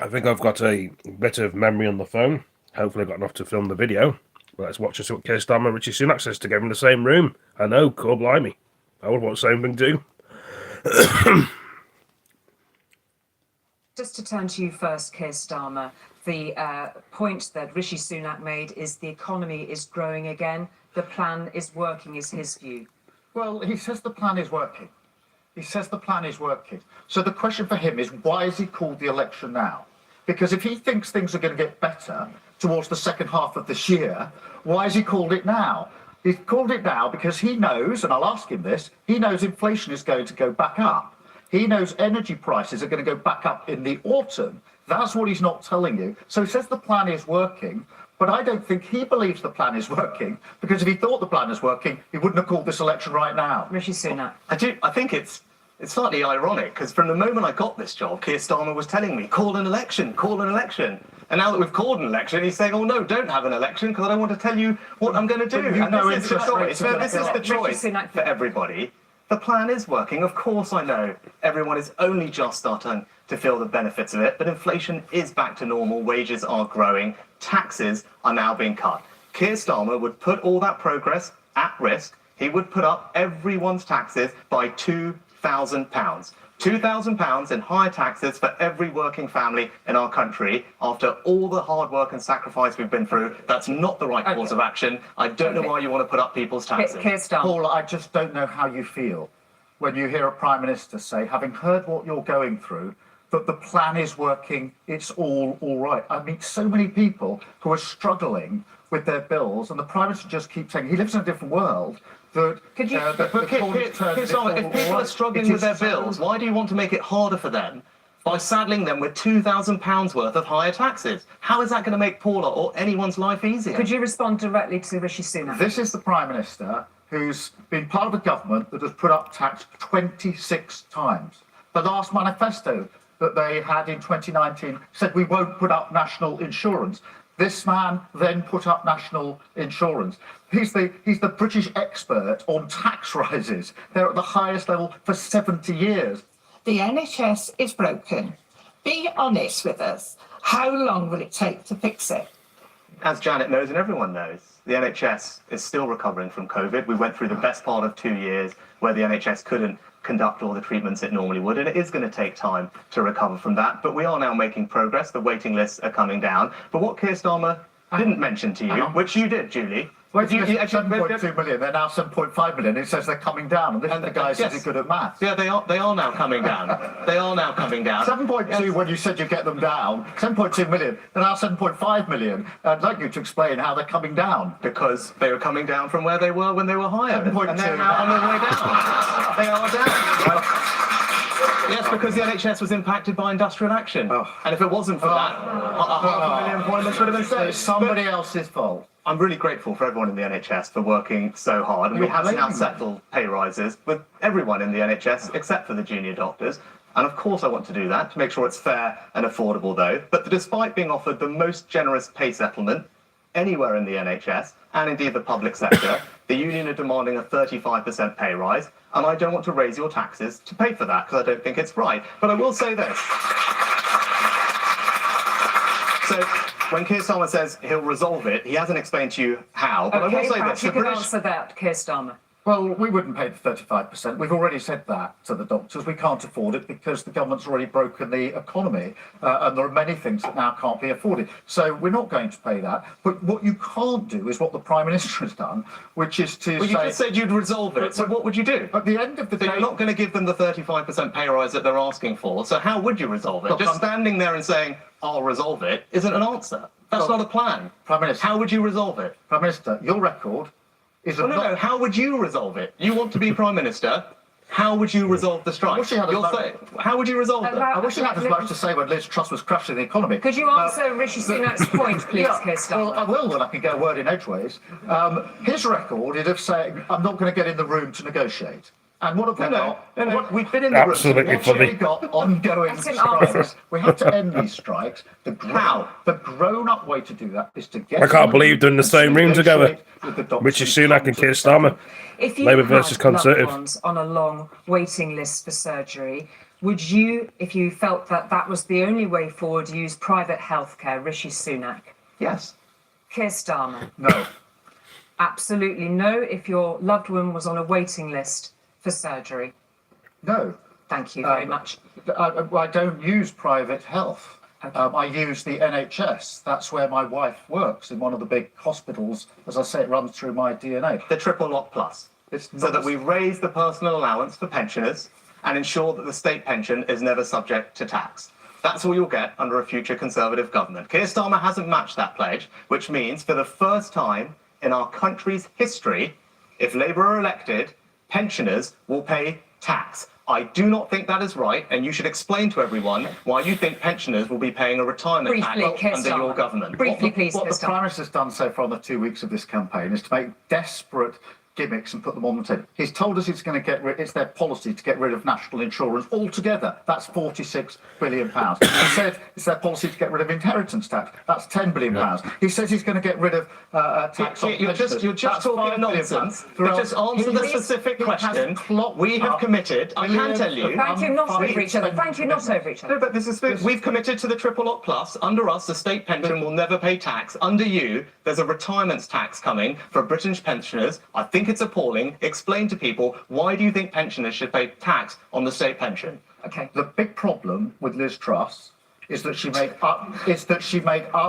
I think I've got a bit of memory on the phone. Hopefully I've got enough to film the video. But let's watch this what Keir Starmer and Richie Sumac says together in the same room. I know, cool blimey. I would want the same thing too. Just to turn to you first, Keir Starmer, the point that Rishi Sunak made is the economy is growing again. The plan is working, is his view. Well, he says the plan is working. He says the plan is working. So the question for him is, why has he called the election now? Because if he thinks things are going to get better towards the second half of this year, why has he called it now? He's called it now because he knows, and I'll ask him this, he knows inflation is going to go back up. He knows energy prices are going to go back up in the autumn. That's what he's not telling you. So he says the plan is working, but I don't think he believes the plan is working, because if he thought the plan is working, he wouldn't have called this election right now. Rishi Sunak. I think it's slightly ironic, because from the moment I got this job, Keir Starmer was telling me, call an election, call an election. And now that we've called an election, he's saying, oh no, don't have an election, because I don't want to tell you what I'm going to do. And this is the choice. This is the choice for everybody. The plan is working. Of course, I know everyone is only just starting to feel the benefits of it, but inflation is back to normal, wages are growing, taxes are now being cut. Keir Starmer would put all that progress at risk. He would put up everyone's taxes by £2,000. £2,000 in higher taxes for every working family in our country after all the hard work and sacrifice we've been through. That's not the right course of action. I don't know why you want to put up people's taxes. Keir Starmer. Paul, I just don't know how you feel when you hear a Prime Minister say, having heard what you're going through, that the plan is working, it's all right. I mean, so many people who are struggling with their bills, and the Prime Minister just keeps saying he lives in a different world. If people are struggling with their bills, why do you want to make it harder for them by saddling them with £2,000 worth of higher taxes? How is that going to make Paula or anyone's life easier? Could you respond directly to Rishi Sunak? This is the Prime Minister who's been part of a government that has put up tax 26 times. The last manifesto that they had in 2019 said we won't put up national insurance. This man then put up national insurance. He's the British expert on tax rises. They're at the highest level for 70 years. The NHS is broken. Be honest with us. How long will it take to fix it? As Janet knows and everyone knows, the NHS is still recovering from COVID. We went through the best part of 2 years where the NHS couldn't conduct all the treatments it normally would, and it is going to take time to recover from that. But we are now making progress. The waiting lists are coming down. But what Keir Starmer didn't mention to you, which you did, Julie. Wait, you 7.2 million, they're now 7.5 million. It says they're coming down, and this is the guy who says he's good at maths. Yeah, they are now coming down. They are now coming down. 7.2 when you said you get them down, 7.2 million, they're now 7.5 million. I'd like you to explain how they're coming down. Because they were coming down from where they were when they were higher. 7.2. And they're now on their way down. They are down. Yes, because the NHS was impacted by industrial action. And if it wasn't for that, 500,000 employments would have been saved. It's somebody else's fault. I'm really grateful for everyone in the NHS for working so hard, and we have now settled pay rises with everyone in the NHS except for the junior doctors. And of course I want to do that to make sure it's fair and affordable though. But despite being offered the most generous pay settlement anywhere in the NHS, and indeed the public sector, the union are demanding a 35% pay rise, and I don't want to raise your taxes to pay for that because I don't think it's right. But I will say this. So when Keir Starmer says he'll resolve it, he hasn't explained to you how. But Okay, I will say perhaps this. you could answer that, Keir Starmer. Well, we wouldn't pay the 35%. We've already said that to the doctors. We can't afford it because the government's already broken the economy, and there are many things that now can't be afforded. So we're not going to pay that. But what you can't do is what the Prime Minister has done, which is to Well, you just said you'd resolve it, so what would you do? At the end of the So day... you're not going to give them the 35% pay rise that they're asking for, so how would you resolve it? Look, Just standing there and saying, I'll resolve it, isn't an answer. That's not a plan. Prime Minister... How would you resolve it? Prime Minister, your record is... No, how would you resolve it? You want to be Prime Minister, how would you resolve the strike? How would you resolve it? I wish you had as much to say when Liz Truss was crushing the economy. Could you answer Rishi Sunak's point, please, Keir Starmer? Well, I will when I can get a word in edgeways. His record is of saying, I'm not going to get in the room to negotiate. And what have we got? We've been in the Absolutely room. funny. We've got ongoing strikes. We have to end these strikes. The grown-up way to do that is to get... I can't believe they're in the same room together. Richie Sunak and Keir Starmer. If you Labour had versus Conservative. loved ones on a long waiting list for surgery, Would you, if you felt that that was the only way forward, use private healthcare, Rishi Sunak? Yes. Keir Starmer? No. Absolutely no, if your loved one was on a waiting list for surgery? No. Thank you very much. I don't use private health. Okay. I use the NHS. That's where my wife works, in one of the big hospitals. As I say, it runs through my DNA. The triple lock plus. It's So not that we raise the personal allowance for pensioners and ensure that the state pension is never subject to tax. That's all you'll get under a future Conservative government. Keir Starmer hasn't matched that pledge, which means for the first time in our country's history, if Labour are elected, pensioners will pay tax. I do not think that is right, and you should explain to everyone why you think pensioners will be paying a retirement Briefly, tax Keir under your Starmer. government. Briefly, please, What Keir the Prime Starmer. Minister's done so far in the 2 weeks of this campaign is to make desperate gimmicks and put them on the table. He's told us it's going to get rid. It's their policy to get rid of national insurance altogether. That's £46 billion. He said it's their policy to get rid of inheritance tax. That's £10 billion. He says he's going to get rid of tax on You're just pensioners. That's talking £5 billion. nonsense. But just answer the specific question. We have committed. I can tell you. Thank you, not over each other. Thank you, not over each No, other. but this is we've committed to the triple lock plus. Under us, the state pension will never pay tax. Under you, there's a retirement tax coming for British pensioners. I think it's appalling. Explain to people, why do you think pensioners should pay tax on the state pension? Okay. The big problem with Liz Truss is that she made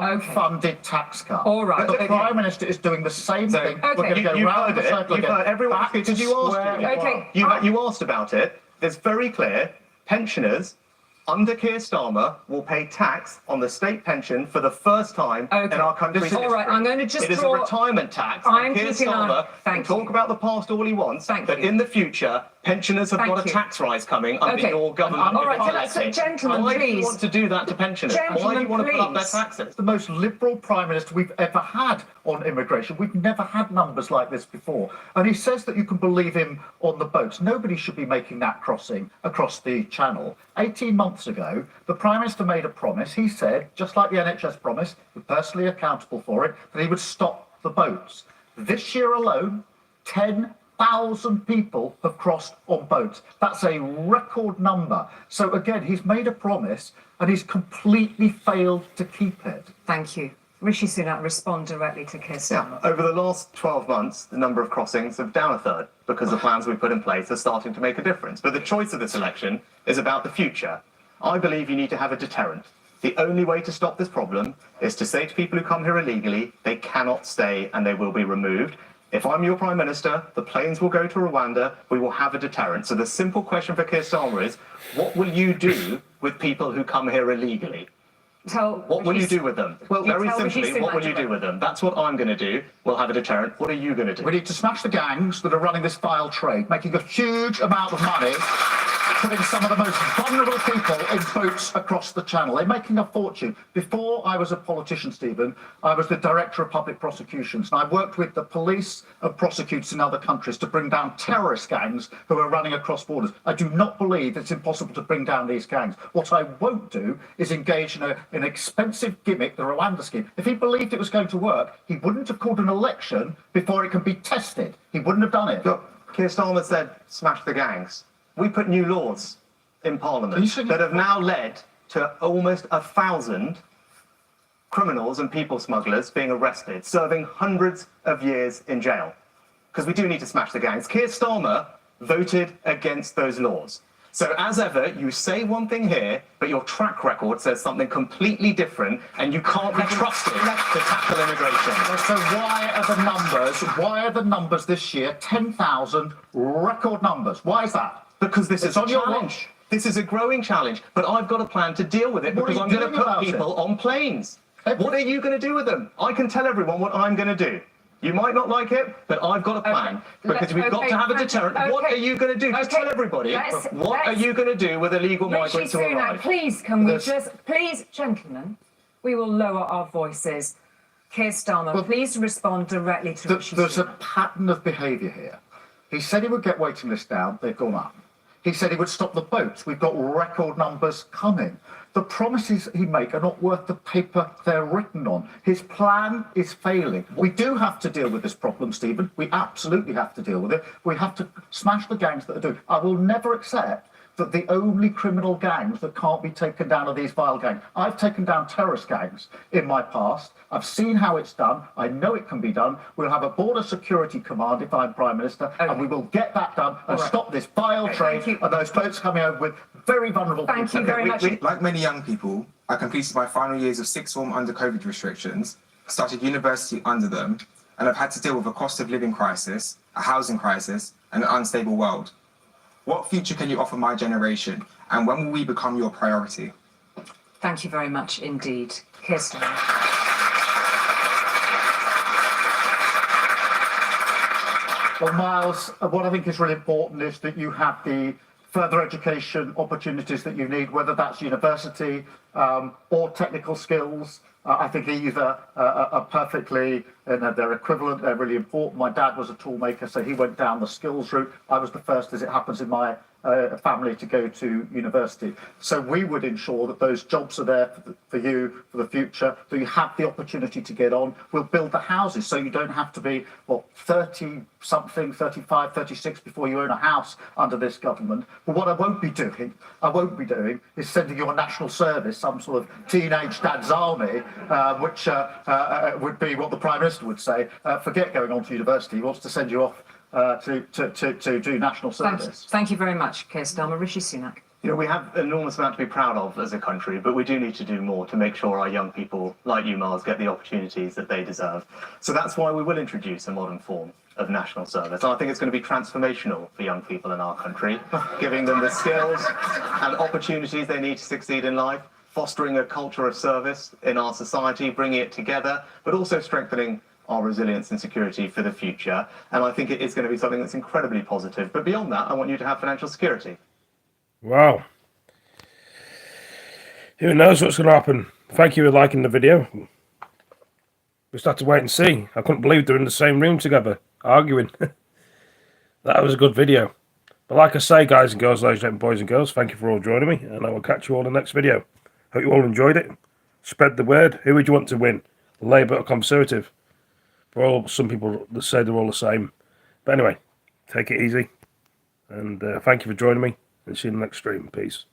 unfunded tax cuts. All right, The okay. Prime Minister is doing the same thing. Okay. We're going to go You've round heard the it. circle You've again. heard everyone. Back to Did you ask? square one. Okay. You asked about it. It's very clear. Pensioners under Keir Starmer will pay tax on the state pension for the first time Okay. in our country's history. All right, I'm going to just It is draw- a retirement tax. I'm and Keir keeping Starmer on. can Thank talk you. about the past all he wants, Thank but you. in the future, pensioners have Thank got a you. tax rise coming under Okay. your government. All right, if so it's that's- elected. gentlemen, Why do you please. want to do that to pensioners? Why do you Gentlemen, want to put up their please. taxes? The most liberal Prime Minister we've ever had on immigration. We've never had numbers like this before. And he says that you can believe him on the boats. Nobody should be making that crossing across the channel. 18 months ago, the Prime Minister made a promise. He said, just like the NHS promise, we're personally accountable for it, that he would stop the boats. This year alone, 10,000 people have crossed on boats. That's a record number. So again, he's made a promise and he's completely failed to keep it. Thank you. Rishi Sunak, respond directly to Keir Starmer. Yeah, over the last 12 months, the number of crossings have down a third because the plans we put in place are starting to make a difference. But the choice of this election is about the future. I believe you need to have a deterrent. The only way to stop this problem is to say to people who come here illegally, they cannot stay and they will be removed. If I'm your Prime Minister, the planes will go to Rwanda, we will have a deterrent. So the simple question for Keir Starmer is, what will you do with people who come here illegally? What will you do with them? Well, very tell Rishi simply, what will you Sunak do with them? That's what I'm going to do. We'll have a deterrent. What are you going to do? We need to smash the gangs that are running this vile trade, making a huge amount of money, putting some of the most vulnerable people in boats across the channel. They're making a fortune. Before I was a politician, Stephen, I was the Director of Public Prosecutions, and I worked with the police and prosecutors in other countries to bring down terrorist gangs who are running across borders. I do not believe it's impossible to bring down these gangs. What I won't do is engage in an expensive gimmick, the Rwanda scheme. If he believed it was going to work, he wouldn't have called an election before it can be tested. He wouldn't have done it. Look, Keir Starmer said, smash the gangs. We put new laws in Are you Parliament saying- that have now led to almost 1,000 criminals and people smugglers being arrested, serving hundreds of years in jail. Because we do need to smash the gangs. Keir Starmer voted against those laws. So as ever, you say one thing here, but your track record says something completely different, and you can't be trusted to tackle immigration. So why are the numbers this year 10,000 record numbers? Why is that? Because this It's is a on your challenge. watch. This is a growing challenge, but I've got a plan to deal with it What are because you I'm going to doing put about it? people on planes. Every- What are you going to do with them? I can tell everyone what I'm going to do. You might not like it, but I've got a plan because we've got to have a deterrent. What are you going to do? Just tell everybody. What are you going to do with illegal Rishi migrants who Sunak, arrive? please, can we There's- please, gentlemen, we will lower our voices. Keir Starmer, please respond directly to Rishi There's a Sunak. pattern of behaviour here. He said he would get waiting lists down, they've gone up. He said he would stop the boats, we've got record numbers coming. The promises he makes are not worth the paper they're written on. His plan is failing. We do have to deal with this problem, Stephen. We absolutely have to deal with it. We have to smash the gangs that are doing. I will never accept that the only criminal gangs that can't be taken down are these vile gangs. I've taken down terrorist gangs in my past. I've seen how it's done. I know it can be done. We'll have a border security command if I'm Prime Minister, and we will get that done and stop this vile trade and those boats coming over with very vulnerable people. Thank you very much. Like many young people, I completed my final years of sixth form under COVID restrictions, started university under them, and I've had to deal with a cost of living crisis, a housing crisis, and an unstable world. What future can you offer my generation, and when will we become your priority? Thank you very much indeed. Keir Starmer. Well, Miles, what I think is really important is that you have the further education opportunities that you need, whether that's university or technical skills. I think either are perfectly, they're equivalent, they're really important. My dad was a toolmaker, so he went down the skills route. I was the first, as it happens in my family, to go to university. So we would ensure that those jobs are there for you for the future, that you have the opportunity to get on. We'll build the houses so you don't have to be, 30 something, 35, 36 before you own a house under this government. But what I won't be doing is sending you on national service, some sort of teenage dad's army, which would be what the Prime Minister would say. Forget going on to university. He wants to send you off to do national service. Thank you very much, Keir Starmer. Rishi Sunak. You know, we have an enormous amount to be proud of as a country, but we do need to do more to make sure our young people, like you, Miles, get the opportunities that they deserve. So that's why we will introduce a modern form of national service. And I think it's going to be transformational for young people in our country, giving them the skills and opportunities they need to succeed in life, fostering a culture of service in our society, bringing it together, but also strengthening our resilience and security for the future. And I think it is going to be something that's incredibly positive. But beyond that, I want you to have financial security. Wow. Who knows what's going to happen? Thank you for liking the video. We just have to wait and see. I couldn't believe they're in the same room together, arguing. That was a good video. But like I say, guys and girls, ladies and gentlemen, boys and girls, thank you for all joining me, and I will catch you all in the next video. Hope you all enjoyed it. Spread the word. Who would you want to win? Labour or Conservative? For some people that say they're all the same. But anyway, take it easy. And thank you for joining me. And see you in the next stream. Peace.